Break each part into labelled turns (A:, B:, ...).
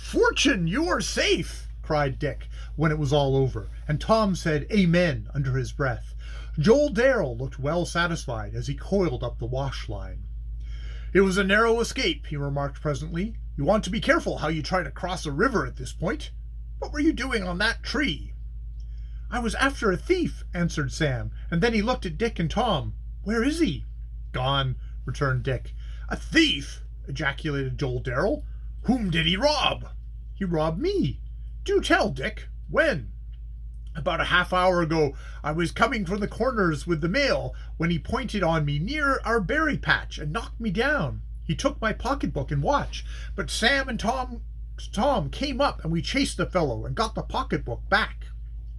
A: "Fortune, you are safe!" cried Dick when it was all over, and Tom said amen under his breath. Joel Darrell looked well satisfied as he coiled up the wash line. "It was a narrow escape," he remarked presently. "You want to be careful how you try to cross a river at this point. What were you doing on that tree?" "I was after a thief," answered Sam, and then he looked at Dick and Tom. "Where is he?" "Gone," returned Dick. "A thief!" ejaculated Joel Darrell. "Whom did he rob?" "He robbed me." "Do tell, Dick. When?" "About a half-hour ago. I was coming from the Corners with the mail when he pointed on me near our berry patch and knocked me down. He took my pocketbook and watch, but Sam and Tom came up and we chased the fellow and got the pocketbook back."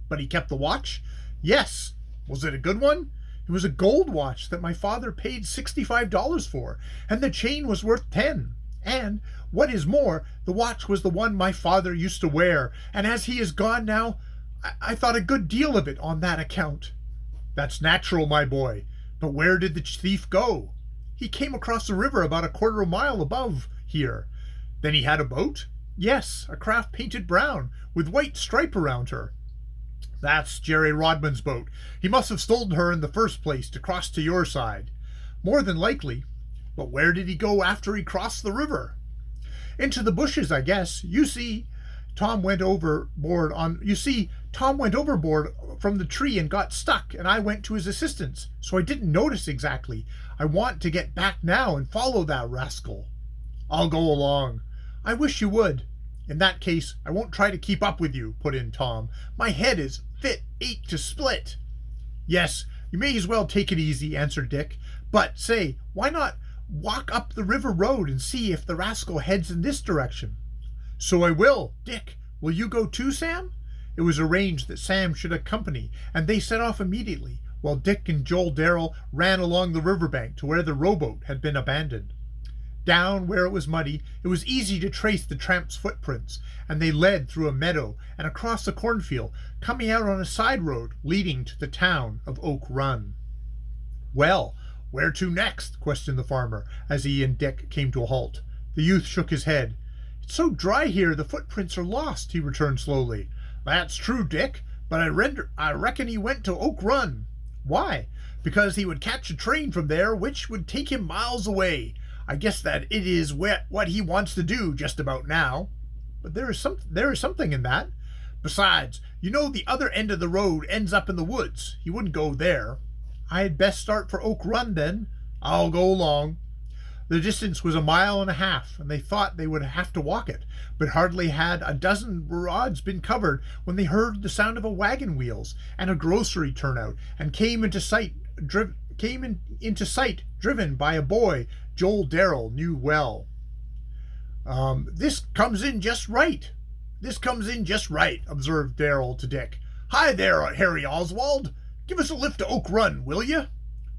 A: "But he kept the watch?" "Yes." "Was it a good one?" "It was a gold watch that my father paid $65 for, and the chain was worth 10. And, what is more, the watch was the one my father used to wear, and as he is gone now, I thought a good deal of it on that account." "That's natural, my boy. But where did the thief go?" "He came across the river about a quarter of a mile above here." "Then he had a boat?" "Yes, a craft painted brown, with white stripe around her." "That's Jerry Rodman's boat. He must have stolen her in the first place to cross to your side." "More than likely." "But where did he go after he crossed the river?" "Into the bushes, I guess. You see, Tom went overboard from the tree and got stuck, and I went to his assistance, so I didn't notice exactly. I want to get back now and follow that rascal." "I'll go along." "I wish you would." "In that case, I won't try to keep up with you," put in Tom. "My head is ate to split." "Yes, you may as well take it easy," answered Dick. "But, say, why not walk up the river road and see if the rascal heads in this direction?" "So I will. Dick, will you go too, Sam?" It was arranged that Sam should accompany, and they set off immediately, while Dick and Joel Darrell ran along the riverbank to where the rowboat had been abandoned. Down where it was muddy, it was easy to trace the tramp's footprints, and they led through a meadow and across a cornfield, coming out on a side road leading to the town of Oak Run. "Well, where to next?" questioned the farmer, as he and Dick came to a halt. The youth shook his head. "It's so dry here, the footprints are lost," he returned slowly. "That's true, Dick, but I reckon he went to Oak Run." "Why?" "Because he would catch a train from there which would take him miles away. I guess that it is what he wants to do just about now." "But there is something in that." "Besides, you know the other end of the road ends up in the woods. He wouldn't go there." "I had best start for Oak Run, then." "I'll go along." The distance was 1.5 miles, and they thought they would have to walk it, but hardly had a dozen rods been covered when they heard the sound of wagon wheels and a grocery turnout, and came into sight driven by a boy Joel Darrell knew well. This comes in just right," observed Darrell to Dick. "Hi there, Harry Oswald. Give us a lift to Oak Run, will you?"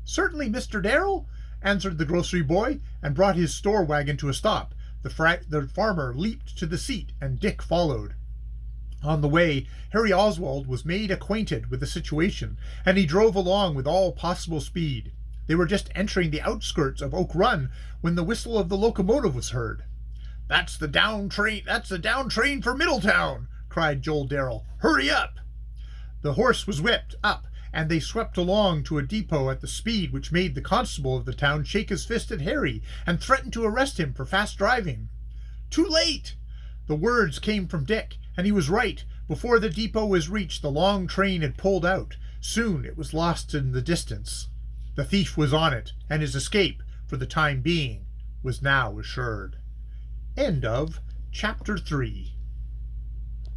A: "Certainly, Mr. Darrell," answered the grocery boy, and brought his store wagon to a stop. The farmer leaped to the seat, and Dick followed. On the way, Harry Oswald was made acquainted with the situation, and he drove along with all possible speed. They were just entering the outskirts of Oak Run when the whistle of the locomotive was heard. That's the down train for Middletown," cried Joel Darrell. "Hurry up." The horse was whipped up, and they swept along to a depot at the speed which made the constable of the town shake his fist at Harry and threaten to arrest him for fast driving. "Too late!" The words came from Dick, and he was right. Before the depot was reached, the long train had pulled out. Soon it was lost in the distance. The thief was on it, and his escape, for the time being, was now assured. End of Chapter 3.